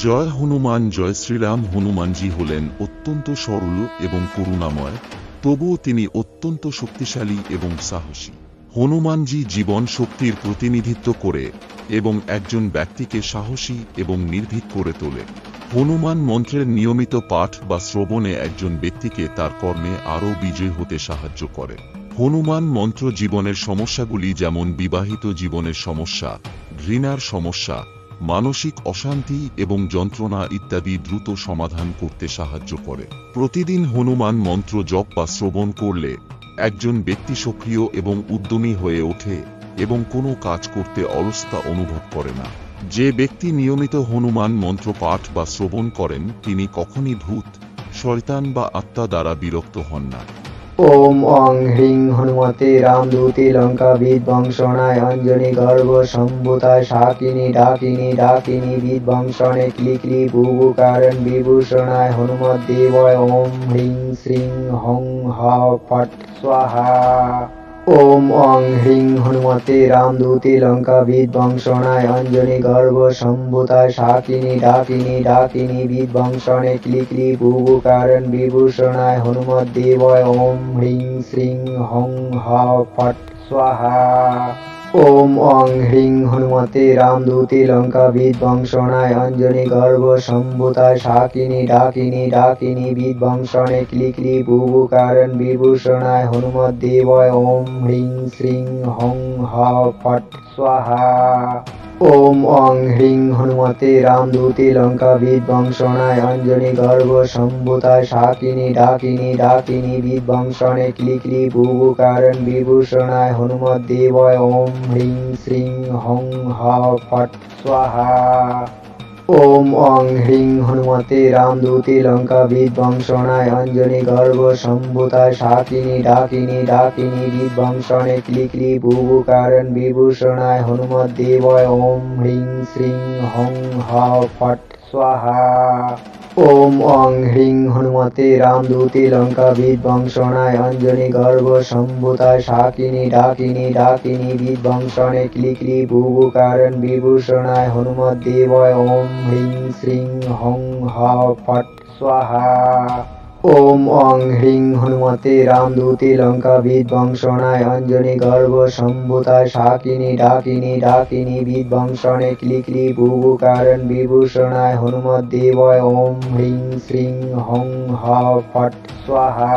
জয় হনুমান জয় শ্রীরাম। হনুমানজি হলেন অত্যন্ত সরল এবং করুণাময়, তবুও তিনি অত্যন্ত শক্তিশালী এবং সাহসী। হনুমানজি জীবন শক্তির প্রতিনিধিত্ব করে এবং একজন ব্যক্তিকে সাহসী এবং নির্ভীক করে তোলে। হনুমান মন্ত্রের নিয়মিত পাঠ বা শ্রবণে একজন ব্যক্তিকে তার কর্মে আরও বিজয়ী হতে সাহায্য করে। হনুমান মন্ত্র জীবনের সমস্যাগুলি যেমন বিবাহিত জীবনের সমস্যা, ঘৃণার সমস্যা, মানসিক অশান্তি এবং যন্ত্রণা ইত্যাদি দ্রুত সমাধান করতে সাহায্য করে। প্রতিদিন হনুমান মন্ত্র জপ বা শ্রবণ করলে একজন ব্যক্তি সক্রিয় এবং উদ্যমী হয়ে ওঠে এবং কোনো কাজ করতে অলসতা অনুভব করে না। যে ব্যক্তি নিয়মিত হনুমান মন্ত্র পাঠ বা শ্রবণ করেন তিনি কখনই ভূত, শয়তান বা আত্মা দ্বারা বিরক্ত হন না। ওম অং হ্রিং হনুমতে রামদূতে লঙ্কা বিধ্বংসনায় অঞ্জনি গর্ভ সম্ভূতায় শাকিনী ডাকিনী ডাকিনী বিধ্বংসনে ক্লিক্লি বুবুকারণ বিভূষণায় হনুমদ্দেবায় ওম হ্রিং শ্রীং হং হ ফট স্বাহা। ওম অং হ্রিং হনুমতে রামদূতে লঙ্কা বিধ্বংসনায় অঞ্জনি গর্ভ সম্ভূতায় শাকিনী ডাকিনী ডাকিনী বিধ্বংসনে ক্লিক্লি বুবুকারণ বিভূষণায় হনুমদ্দেবায় ওম হ্রিং শ্রীং হং হ ফট স্বাহা। ওম অং হ্রিং হনুমতে রামদূতে লঙ্কা বিধ্বংসনায় অঞ্জনি গর্ভ সম্ভূতায় শাকিনী ডাকিনী ডাকিনী বিধ্বংসনে ক্লিক্লি বুবুকারণ বিভূষণায় হনুমদ্দেবায় ওম হ্রিং শ্রীং হং হ ফট স্বাহা। ওম অং হ্রিং হনুমতে রামদূতে লঙ্কা বিধ্বংসনায় অঞ্জনি গর্ভ সম্ভূতায় শাকিনী ডাকিনী ডাকিনী বিধ্বংসনে ক্লিক্লি বুবুকারণ বিভূষণায় হনুমদ্দেবায় ওম হ্রিং শ্রীং হং হ ফট স্বাহা। ওম অং হ্রিং হনুমতে রামদূতে লঙ্কা বিধ্বংসনায় অঞ্জনি গর্ভ সম্ভূতায় শাকিনী ডাকিনী ডাকিনী বিধ্বংসনে ক্লিক্লি বুবুকারণ বিভূষণায় হনুমদ্দেবায় ওম হ্রিং শ্রীং হং হ ফট স্বাহা। ওম অং হ্রিং হনুমতে রামদূতে লঙ্কা বিধ্বংসনায় অঞ্জনি গর্ভ সম্ভূতায় শাকিনী ডাকিনী ডাকিনী বিধ্বংসনে ক্লিক্লি বুবুকারণ বিভূষণায় হনুমদ্দেবায় ওম হ্রিং শ্রীং হং হ ফট স্বাহা। ওম অং হ্রিং হনুমতে রামদূতে লঙ্কা বিধ্বংসনায় অঞ্জনি গর্ভ সম্ভূতায় শাকিনী ডাকিনী ডাকিনী বিধ্বংসনে ক্লিক্লি বুবুকারণ বিভূষণায় হনুমদ্দেবায় ওম হ্রিং শ্রীং হং হ ফট স্বাহা।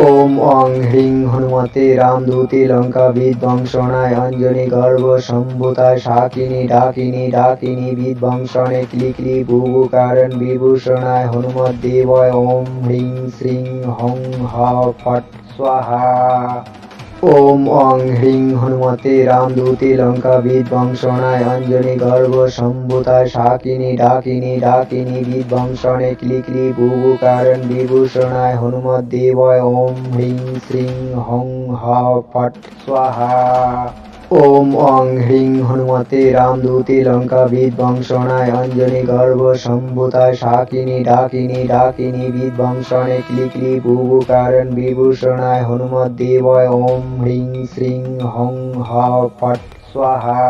ওম অং হ্রিং হনুমতে রামদূতে লঙ্কা বিধ্বংসনায় অঞ্জনি গর্ভ সম্ভূতায় শাকিনী ডাকিনী ডাকিনী বিধ্বংসনে ক্লিক্লি বুবুকারণ বিভূষণায় হনুমদ্দেবায় ওম হ্রিং শ্রীং হং হ ফট স্বাহা। ওম অং হ্রিং হনুমতে রামদূতে লঙ্কা বিধ্বংসনায় অঞ্জনি গর্ভ সম্ভূতায় শাকিনী ডাকিনী ডাকিনী বিধ্বংসনে ক্লিক্লি বুবুকারণ বিভূষণায় হনুমদ্দেবায় ওম হ্রিং শ্রীং হং হ ফট স্বাহা। ওম অং হ্রিং হনুমতে রামদূতে লঙ্কা বিধ্বংসনায় অঞ্জনি গর্ভ সম্ভূতায় শাকিনী ডাকিনী ডাকিনী বিধ্বংসনে ক্লিক্লি বুবুকারণ বিভূষণায় হনুমদ্দেবায় ওম হ্রিং শ্রীং হং হ ফট স্বাহা।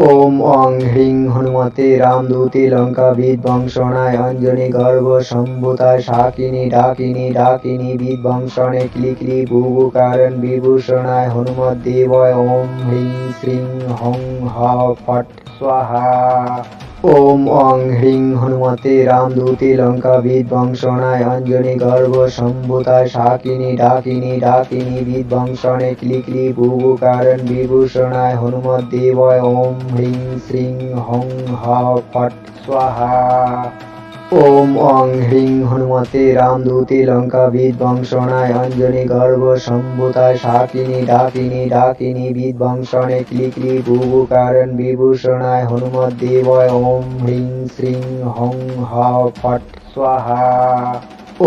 ওম অং হ্রিং হনুমতে রামদূতে লঙ্কা বিধ্বংসনায় অঞ্জনি গর্ভ সম্ভূতায় শাকিনী ডাকিনী ডাকিনী বিধ্বংসনে ক্লিক্লি বুবুকারণ বিভূষণায় হনুমদ্দেবায় ওম হ্রিং শ্রীং হং হ ফট স্বাহা। ওম অং হ্রিং হনুমতে রামদূতে লঙ্কা বিধ্বংসনায় অঞ্জনি গর্ভ সম্ভূতায় শাকিনী ডাকিনী ডাকিনী বিধ্বংসনে ক্লিক্লি বুবুকারণ বিভূষণায় হনুমদ্দেবায় ওম হ্রিং শ্রীং হং হ ফট স্বাহা। ওম অং হ্রিং হনুমতে রামদূতে লঙ্কা বিধ্বংসনায় অঞ্জনি গর্ভ সম্ভূতায় শাকিনী ডাকিনী ডাকিনী বিধ্বংসনে ক্লিক্লি বুবুকারণ বিভূষণায় হনুমদ্দেবায় ওম হ্রিং শ্রীং হং হ ফট স্বাহা।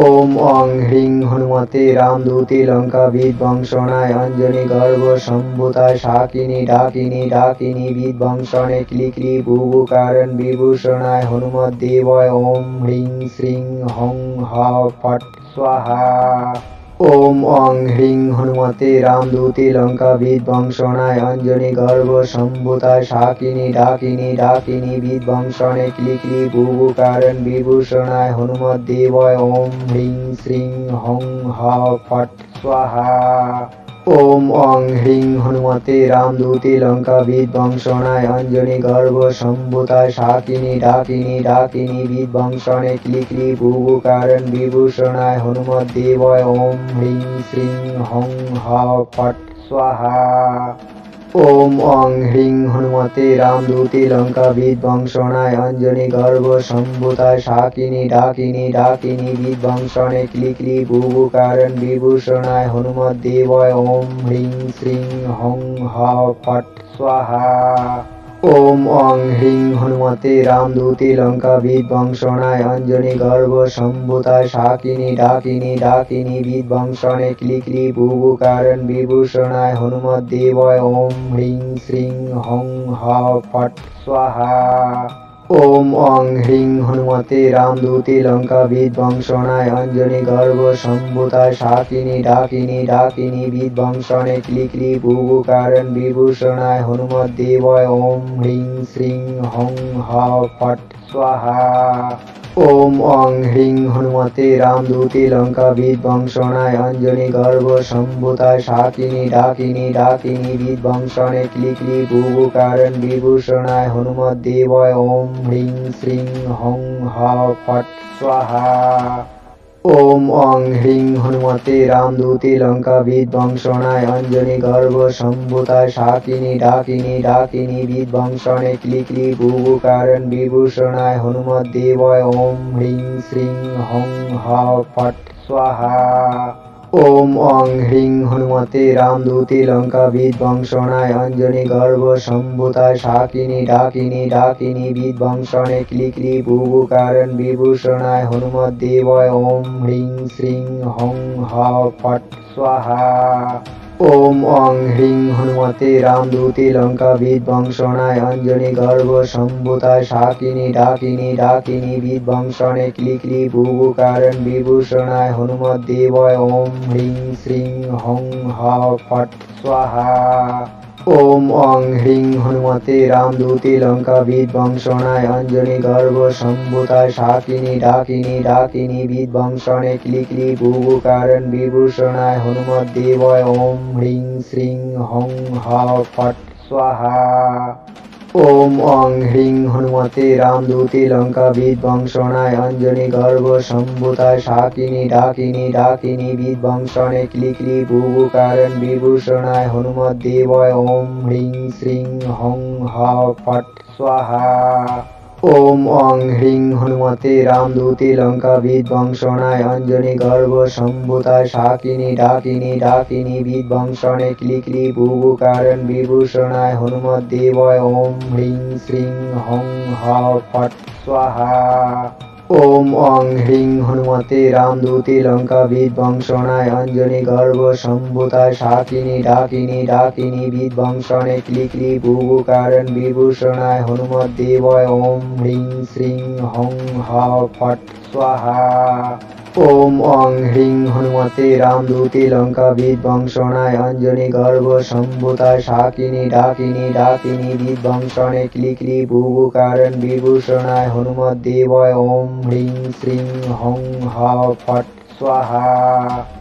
ওম অং হ্রিং হনুমতে রামদূতে লঙ্কা বিধ্বংসনায় অঞ্জনি গর্ভ সম্ভূতায় শাকিনী ডাকিনী ডাকিনী বিধ্বংসনে ক্লিক্লি বুবুকারণ বিভূষণায় হনুমদ্দেবায় ওম হ্রিং শ্রীং হং হ ফট স্বাহা। ओम अं ह्रीं हनुमते रामदूते लंका विध्वंसनाय अंजनी गर्भ संभूताय शाकिनी डाकिनी डाकिनी विध्वंसने क्लिक्ली भूभुकारण विभूषणाय हनुमत देवाय ओम ह्रीं श्रीं हं ह फट स्वाहा। ओम अं ह्रीं हनुमते रामदूते लंका विध्वंसनाय अंजनी गर्भ संभूताय शाकिनी डाकिनी डाकिनी विध्वंसने क्लिक्ली भूभुकारण विभूषणाय हनुमत देवाय ओम ह्रीं श्रीं हं ह फट स्वाहा। ओम अं ह्रीं हनुमते रामदूते लंका विध्वंसनाय अंजनी गर्भ संभूताय शाकिनी डाकिनी डाकिनी विध्वंसने क्लिक्ली भूभुकारण विभूषणाय हनुमत देवाय ओम ह्रीं श्रीं हं ह फट स्वाहा। ओम अं ह्रीं हनुमते रामदूते लंका विध्वंसनाय अंजनी गर्भ संभूताय शाकिनी डाकिनी डाकिनी विध्वंसने क्लिक्ली भूभुकारण विभूषणाय हनुमत देवाय ओम ह्रीं श्रीं हं ह फट स्वाहा। ओम अं ह्रीं हनुमते रामदूते लंका विध्वंसनाय अंजनी गर्भ संभूताय शाकिनी डाकिनी डाकिनी विध्वंसने क्लिक्ली भूभुकारण विभूषणाय हनुमत देवाय ओम ह्रीं श्रीं हं ह फट स्वाहा। ओम अं ह्रीं हनुमते रामदूते लंका विध्वंसनाय अंजनी गर्भ संभूताय शाकिनी डाकिनी डाकिनी विध्वंसने क्लिक्ली भूभुकारण विभूषणाय हनुमत देवाय ओम ह्रीं श्रीं हं ह फट स्वाहा। ओम अं ह्रीं हनुमते रामदूते लंका विध्वंसनाय अंजनी गर्भ संभूताय शाकिनी डाकिनी डाकिनी विध्वंसने क्लिक्ली भूभुकारण विभूषणाय हनुमत देवाय ओम ह्रीं श्रीं हं ह फट स्वाहा। ओम अं ह्रीं हनुमते रामदूते लंका विध्वंसनाय अंजनी गर्भ संभूताय शाकिनी डाकिनी डाकिनी विध्वंसने क्लिक्ली भूभुकारण विभूषणाय हनुमत देवाय ओम ह्रीं श्रीं हं ह फट स्वाहा। ओम अं ह्रीं हनुमते रामदूते लंका विध्वंसनाय अंजनी गर्भ संभूताय शाकिनी डाकिनी डाकिनी विध्वंसने क्लिक्ली भूभुकारण विभूषणाय हनुमत देवाय ओम ह्रीं श्रीं हं ह फट स्वाहा। ओम अं ह्रीं हनुमते रामदूते लंका विध्वंसनाय अंजनी गर्भ संभूताय शाकिनी डाकिनी डाकिनी विध्वंसने क्लिक्ली भूभुकारण विभूषणाय हनुमत देवाय ओम ह्रीं श्रीं हं ह फट स्वाहा। ओम अं ह्रीं हनुमते रामदूते लंका विध्वंसनाय अंजनी गर्भ संभूताय शाकिनी डाकिनी डाकिनी विध्वंसने क्लिक्ली भूभुकारण विभूषणाय हनुमत देवाय ओम ह्रीं श्रीं हं ह फट स्वाहा। ओम अं ह्रीं हनुमते रामदूते लंका विध्वंसनाय अंजनी गर्भ संभूताय शाकिनी डाकिनी डाकिनी विध्वंसने क्लिक्ली भूभुकारण विभूषणाय हनुमत देवाय ओम ह्रीं श्रीं हं ह फट स्वाहा। ओम अं ह्रीं हनुमते रामदूते लंका विध्वंसनाय अंजनी गर्भ संभूताय शाकिनी डाकिनी डाकिनी विध्वंसने क्लिक्ली भूभुकारण विभूषणाय हनुमत देवाय ओम ह्रीं श्रीं हं ह फट स्वाहा। ओम अं ह्रीं हनुमते रामदूते लंका विध्वंसनाय अंजनी गर्भ संभूताय शाकिनी डाकिनी डाकिनी विध्वंसने क्लिक्ली भूभुकारण विभूषणाय हनुमत देवाय ओम ह्रीं श्रीं हं ह फट स्वाहा।